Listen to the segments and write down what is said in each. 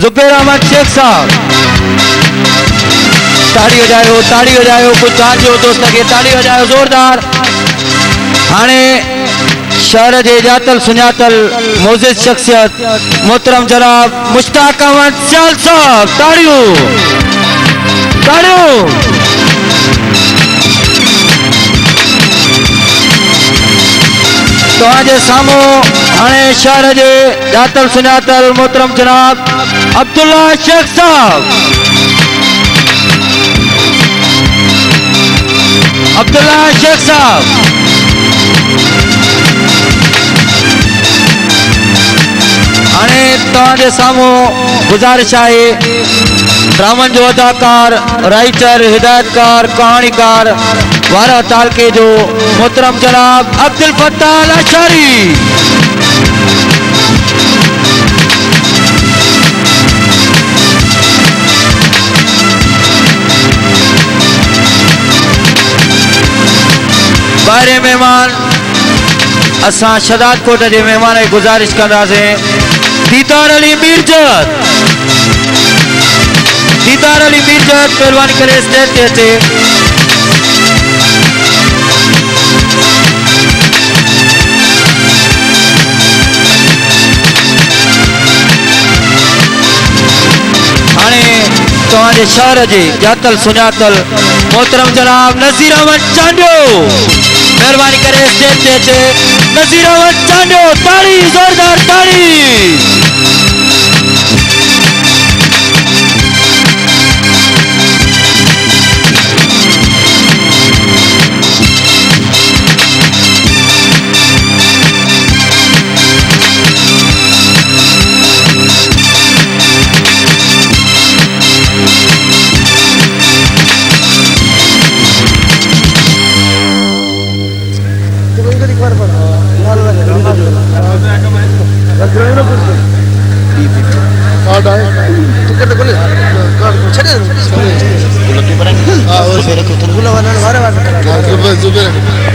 जुबैर अहमद शेख साहब। ताड़ी हो जाए कुछ जान जो दोस्त के ताड़ी हो जाए जोरदार। हाणे शहर के जातल सुञातल मोजिज शख्सियत मोहतरम जनाब मुश्ताक अहमद सियाल साहब। ताड़ियों ताड़ियों। तो सामो हाणे शहर के जातल सुञातल मोहतरम जनाब अब्दुल्ला शेख साहब। अब्दुल्ला शेख साहब। हाणे तव्हांजे साम्हूं गुज़ारिश आहे ड्रामनि जो अदाकार राइटर हिदायतकार कहाणीकार वारा तालके जो मोहतरम जनाब अब्दुल फत्ताह अल अशअरी। बारे मेहमान असां शदाद कोट के मेहमान की गुजारिश कंदासीं दीदार अली मीरजत। दीदार अली मीरजत महिरबानी करे स्टेज ते अचे। हाणे तव्हांजे शहर के जातल सुञातल मोहतरम जनाब नज़ीर अहमद चांडियो मेहरबानी करे स्टेज ते अचे। नज़ीर अहमद चांडियो ताड़ी जोरदार ताड़ी।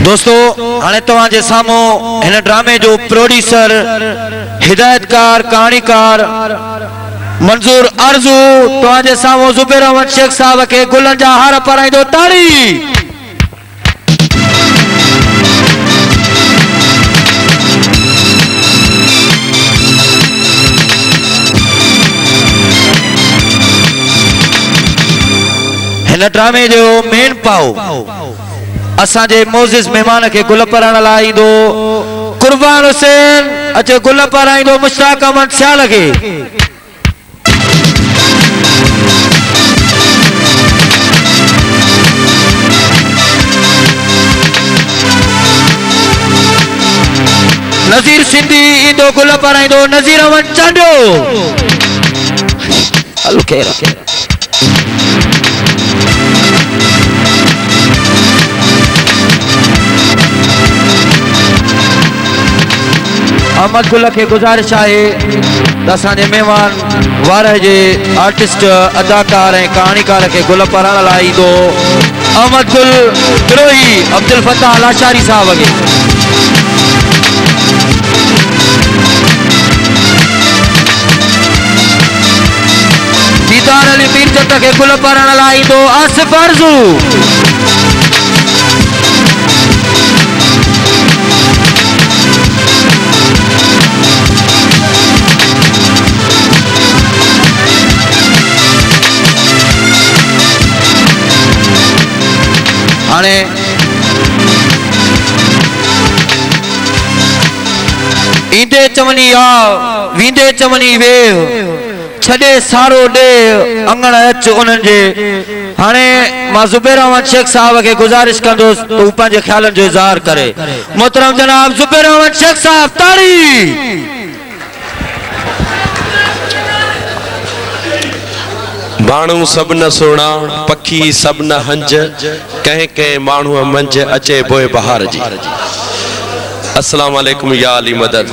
दोस्तों हाणे तव्हांजे साम्हूं हिन ड्रामे जो प्रोड्यूसर हिदायतकार कहाणीकार मंजूर आरज़ू तव्हांजे साम्हूं जुबैर अहमद शेख साहब के गुलनि जा हार पाराईंदो। ताड़ी। हिन ड्रामे जो मेन पाव असांजे मोजिज मेहमान के गुल पाराइण लाइ ईंदो कुर्बान हुसैन अचे गुल पाराईंदो मुश्ताक अहमद सियाल के। नज़ीर सिंधी ईंदो गुल पाराईंदो नज़ीर अहमद चांडियो। हलो केर अहमद गुल के गुजारिश है असांजे मेहमान वार जे आर्टिस्ट अदाकार ए कहाणीकार के गुल पाराइण लाइ ईंदो अहमद गुल विरोही अब्दुल फत्ताह अल अशअरी साहब के। दीदार अली मीरजत के गुल पाराइण लाइ ईंदो आसिफ आरज़ू। हाणे ईंदे चवनी आ वींदे चवनी वे छड़े सारो दे अंगण अच उन्हनि जे। हाणे मां जुबैर अहमद शेख साहब के गुजारिश कंदुसि तो पंहिंजे ख्यालन जो इज़हार करे। मोहतरम जनाब जुबैर अहमद शेख साहब। ताड़ी। माण्हू सब न सोना पखी सब न हंज कह कह माण्हू मंझ अचे बोए बहार जी। अस्सलाम वालेकुम या अली मदद।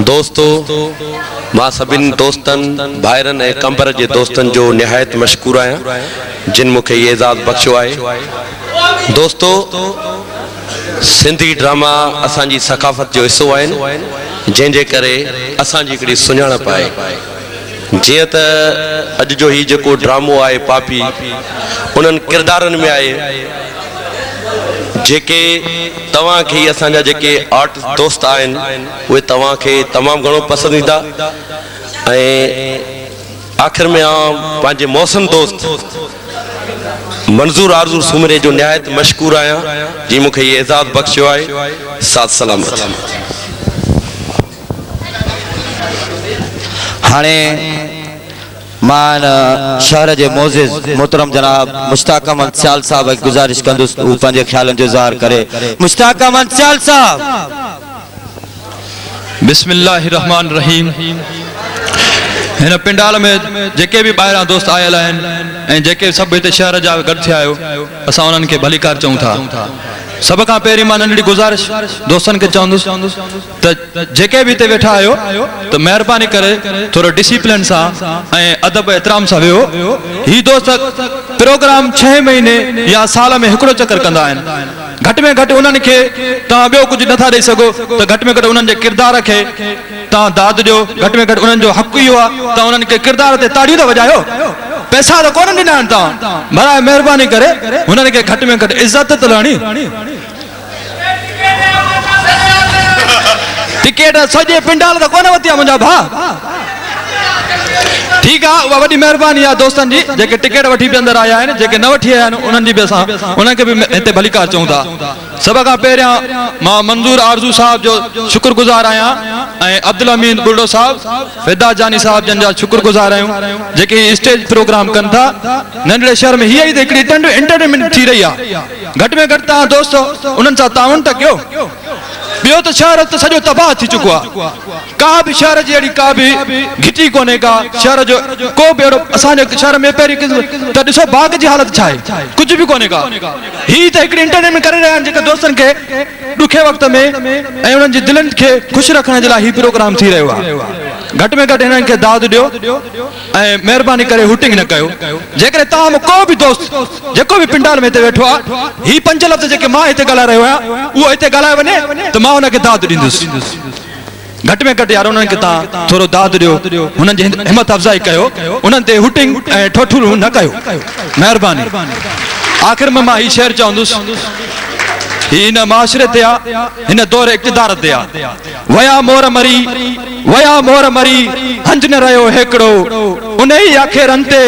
दोस्तों मां सभिनी दोस्तनि भाइरनि ऐं कंबर जे दोस्तनि जो निहायत मशकूर आहियां जिन मूंखे ये एज़ाज़ बख्शियो आहे। दोस्तों सिंधी ड्रामा असांजी सकाफ़त जो हिस्सो आहिनि। जंहिंजे करे असांजी हिकिड़ी सुञाणप आहे। जीअं त अॼु जो ही जेको ड्रामो आहे पापी, उन्हनि किरदारनि में आहे जेके तव्हांखे असांजा जेके आर्ट दोस्त आहिनि उहे तव्हांखे तमामु घणो पसंदीदा, ऐं आख़िर में आउं पंहिंजे मौसम दोस्त मंज़ूर आरज़ू सुमरे जो निहायत मशकूर आहियां जी मूंखे इहे एज़ाज़ बख़्शियो आहे। साथ सलामत। हाणे मां शहर जे मोज़िज़ मोहतरम जनाब मुश्ताक अहमद सियाल साहब खे गुज़ारिश कंदुसि उहे पंहिंजे ख़्यालनि जो इज़हार करे। मुश्ताक अहमद सियाल साहब। बिस्मिल्लाहिर्रहमानिर्रहीम। हिन पिंडाल में जेके बि ॿाहिरां दोस्त आयल आहिनि ऐं जेके सभु हिते शहर जा गॾु थिया आहियो, असां उन्हनि खे भलीकार चऊं था। सब खां पहिरीं मां नंढड़ी गुज़ारिश दोस्तनि खे चवंदुसि त जेके बि हिते वेठा आहियो त महिरबानी करे थोरो डिसिप्लिन सां ऐं अदब एतिराम सां वियो। ही दोस्त प्रोग्राम 6 महीने या साल में हिकिड़ो चक्कर कंदा आहिनि। घटि में घटि उन्हनि खे तव्हां ॿियो कुझु नथा ॾेई सघो त घटि में घटि उन्हनि जे किरदार खे तव्हां दाद ॾियो। घटि में घटि उन्हनि जो हक़ु इहो आहे त उन्हनि खे किरदार ते ताड़ियूं त वॼायो। पैसा त कोन ॾिना आहिनि तव्हां, भराए महिरबानी करे हुननि खे घटि में घटि इज़त त ॾियणी। टिकेट सॼे पिंडाल त कोन वरिती आहे मुंहिंजा भाउ। ठीकु आहे, उहा वॾी महिरबानी आहे दोस्तनि जी जेके टिकेट वठी बि अंदरि आया आहिनि। जेके न वठी आया आहिनि उन्हनि जी बि असां उन्हनि खे बि हिते भलीकार चऊं था। सभ खां पहिरियां मां मंज़ूर आरज़ू साहब जो शुक्रगुज़ार आहियां ऐं अब्दुल अमीन बुल्डो साहब, फिदा जानी साहब जन जा शुक्रगुज़ार आहियूं जेके स्टेज प्रोग्राम कनि था। नंढड़े शहर में हीअ ई त हिकिड़ी एंटरटेनमेंट थी रही आहे। घटि में घटि तव्हां दोस्त उन्हनि सां ताउन त कयो। ॿियो त शहर त सॼो तबाह थी चुको आहे। का बि शहर जी अहिड़ी का बि घिटी कोन्हे का शहर जो को बि अहिड़ो असांजे शहर में पहिरीं त ॾिसो बाग़ जी हालत छा आहे, कुझु बि कोन्हे का। ही त हिकिड़ी एंटरटेनमेंट करे रहिया आहिनि जेके दोस्तनि खे ॾुखे वक़्त में ऐं उन्हनि जी दिलनि खे ख़ुशि रखण जे लाइ ही प्रोग्राम थी रहियो आहे। घटि में घटि हिननि खे दाद ॾियो ऐं महिरबानी करे हुटिंग न कयो। जेकॾहिं तव्हां को बि दोस्त जेको बि पिंडाल में हिते वेठो आहे, ही 5 लफ़्ज़ जेके मां हिते ॻाल्हाए रहियो आहियां उहो हिते ॻाल्हाए वञे त मां हुनखे दाद ॾींदुसि। घटि में घटि यार उन्हनि खे तव्हां थोरो दाद ॾियो, हुननि जी हिमत अफ़ज़ाई कयो, उन्हनि ते हुटिंग ऐं ठोठुल न कयो, महिरबानी। आख़िर में मां ही शेर चवंदुसि, हिन माशरे ते आहे, हिन दौर इक़्तिदार ते आहे। वया मोर मरी हंज न रहियो हिकिड़ो, उन ई आखेरनि ते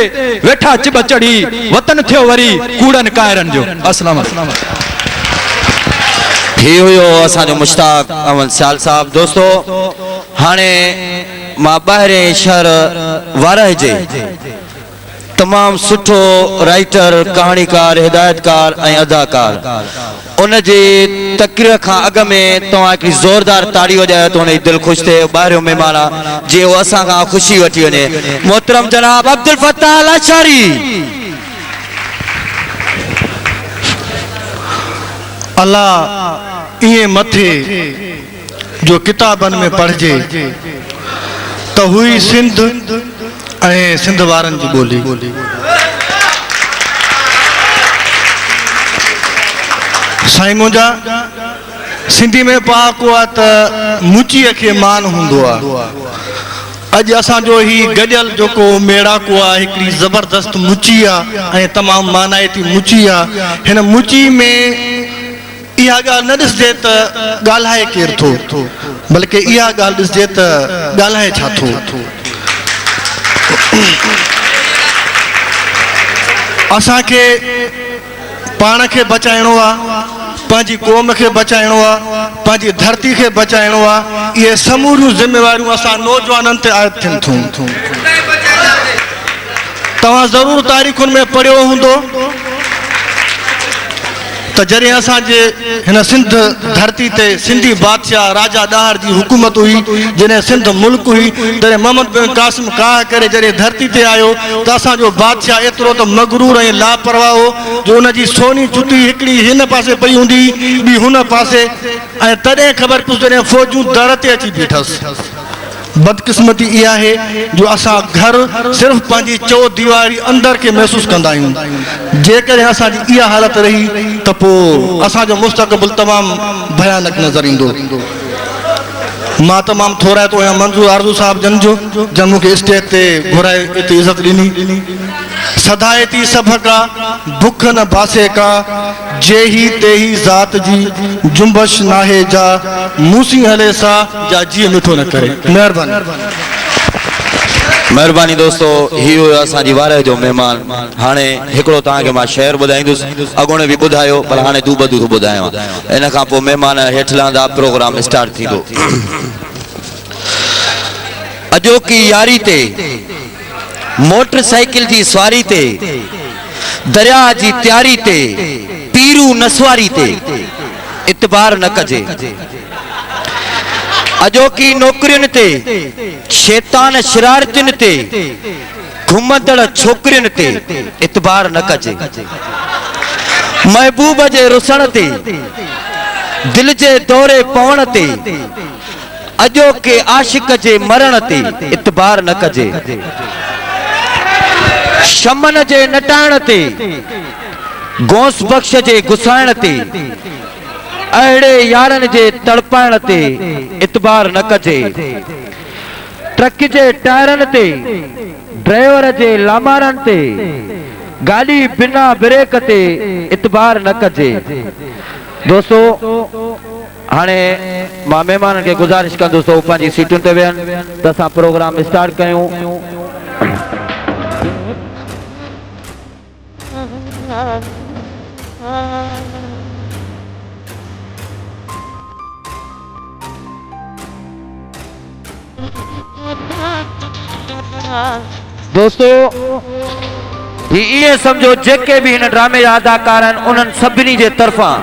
वेठा चिब चढ़ी, वतन थियो वरी कूड़नि काइरनि जो। अस्सलाम वालेकुम। ही हुयो असांजो मुश्ताक अहमद सियाल साहब। दोस्तो हाणे मां ॿाहिरें शहर वारह जे तमामु सुठो राइटर, कहाणीकार, हिदायतकार ऐं अदाकार उन जी तक़रीर खां अॻु में तव्हां हिकिड़ी ज़ोरदार ताड़ी वॼायो त हुनजी दिलि ख़ुशि थिए। ॿाहिरियों महिमान आहे जीअं उहो असां खां ख़ुशी वठी वञे। मोहतरम जनाब अब्दुल फताह अल अशअरी। अल्लाह इहे मथे जो किताबनि में पढ़जे त हुई सिंध ऐं सिंध वारनि जी ॿोली। साईं मुंहिंजा सिंधी में पहाको आहे त मुचीअ खे मान हूंदो आहे। अॼु असांजो ही गॾियल जेको मेड़ाको आहे हिकिड़ी ज़बरदस्त मुची आहे ऐं तमामु मानाइती मुची आहे। हिन मुची में इहा ॻाल्हि न ॾिसजे त ॻाल्हाए केरु थो, बल्कि इहा ॻाल्हि ॾिसजे त ॻाल्हाए छा थो। असांखे पाण खे बचाइणो आहे, पंहिंजी क़ौम खे बचाइणो आहे, पंहिंजी धरती खे बचाइणो आहे। इहे समूरियूं ज़िम्मेवारियूं असां नौजवाननि ते आयत थियनि थियूं। तव्हां ज़रूरु तारीख़ुनि में पढ़ियो हूंदो त जॾहिं असांजे हिन सिंध धरती ते सिंधी बादशाह राजा ॾाहर जी हुकूमत हुई, जॾहिं सिंध मुल्क हुई, तॾहिं मोहम्मद बिन कासिम काह करे जॾहिं धरती ते आयो त असांजो बादशाह एतिरो त मगरूर ऐं लापरवाह हो जो हुनजी सोनी जुती हिकिड़ी हिन पासे पई हूंदी, ॿी हुन पासे, ऐं तॾहिं ख़बर पई जॾहिं फ़ौजूं दर ते अची बीठसि। बदकिस्मती इहा आहे जो असां घर सिर्फ़ु पंहिंजी चौदीवारी अंदर खे महसूसु कंदा आहियूं। जेकॾहिं असांजी इहा हालत रही त पोइ असांजो मुस्तक़बिल तमामु भयानक नज़र ईंदो। मां तमाम थोड़ा तो आहियां मंजूर आरज़ू साहब जन जो जन मूंखे स्टेज ते घुराए इते इज़त ॾिनी सदाए थी सभ का भुख न बासे का जेही तेही ज़ात जी जुम्बश नाहे जा मूसी हले सा जा जी मिठो न करे। महिरबानी महिरबानी दोस्तों, ही हुयो असांजी वार जो महिमान। हाणे हिकिड़ो तव्हांखे मां शेर ॿुधाईंदुसि, अॻोणे बि ॿुधायो पर हाणे तूं ॿधू थो ॿुधायां। इन खां पोइ महिमान हेठि लहंदा, प्रोग्राम स्टार्ट थींदो। अॼोकी यारी ते, मोटरसाइकिल जी सवारी ते, दरिया जी तयारी ते, पीरू नसवारी ते इतबार न कजे। अॼोकी नौकरियुनि ते, शैतान शरारतुनि ते, घुमंदड़ छोकिरियुनि ते इतबार न कजे। महबूब जे रुसण ते, दिल जे दौरे पवण ते, अॼोके आशिक जे मरण ते इतबार न कजे। शमन जे नटाइण ते, गौस बख्श जे गुसाइण ते, अहिड़े यारनि जे तड़पाइण ते इतबार न कजे। ट्रक जे टायरनि ते, ड्राइवर जे लामारनि ते, गाॾी बिना ब्रेक ते इतबार न कजे। दोस्तों, हाणे मां महिमाननि खे गुज़ारिश कंदुसि तो पंहिंजी सीटुनि ते वेहनि त असां प्रोग्राम स्टार्ट कयूं। दोस्तों, ये समझो जेके भी इन ड्रामे जा अदाकार आहिनि उन्हनि सभिनी जे तरफ़ां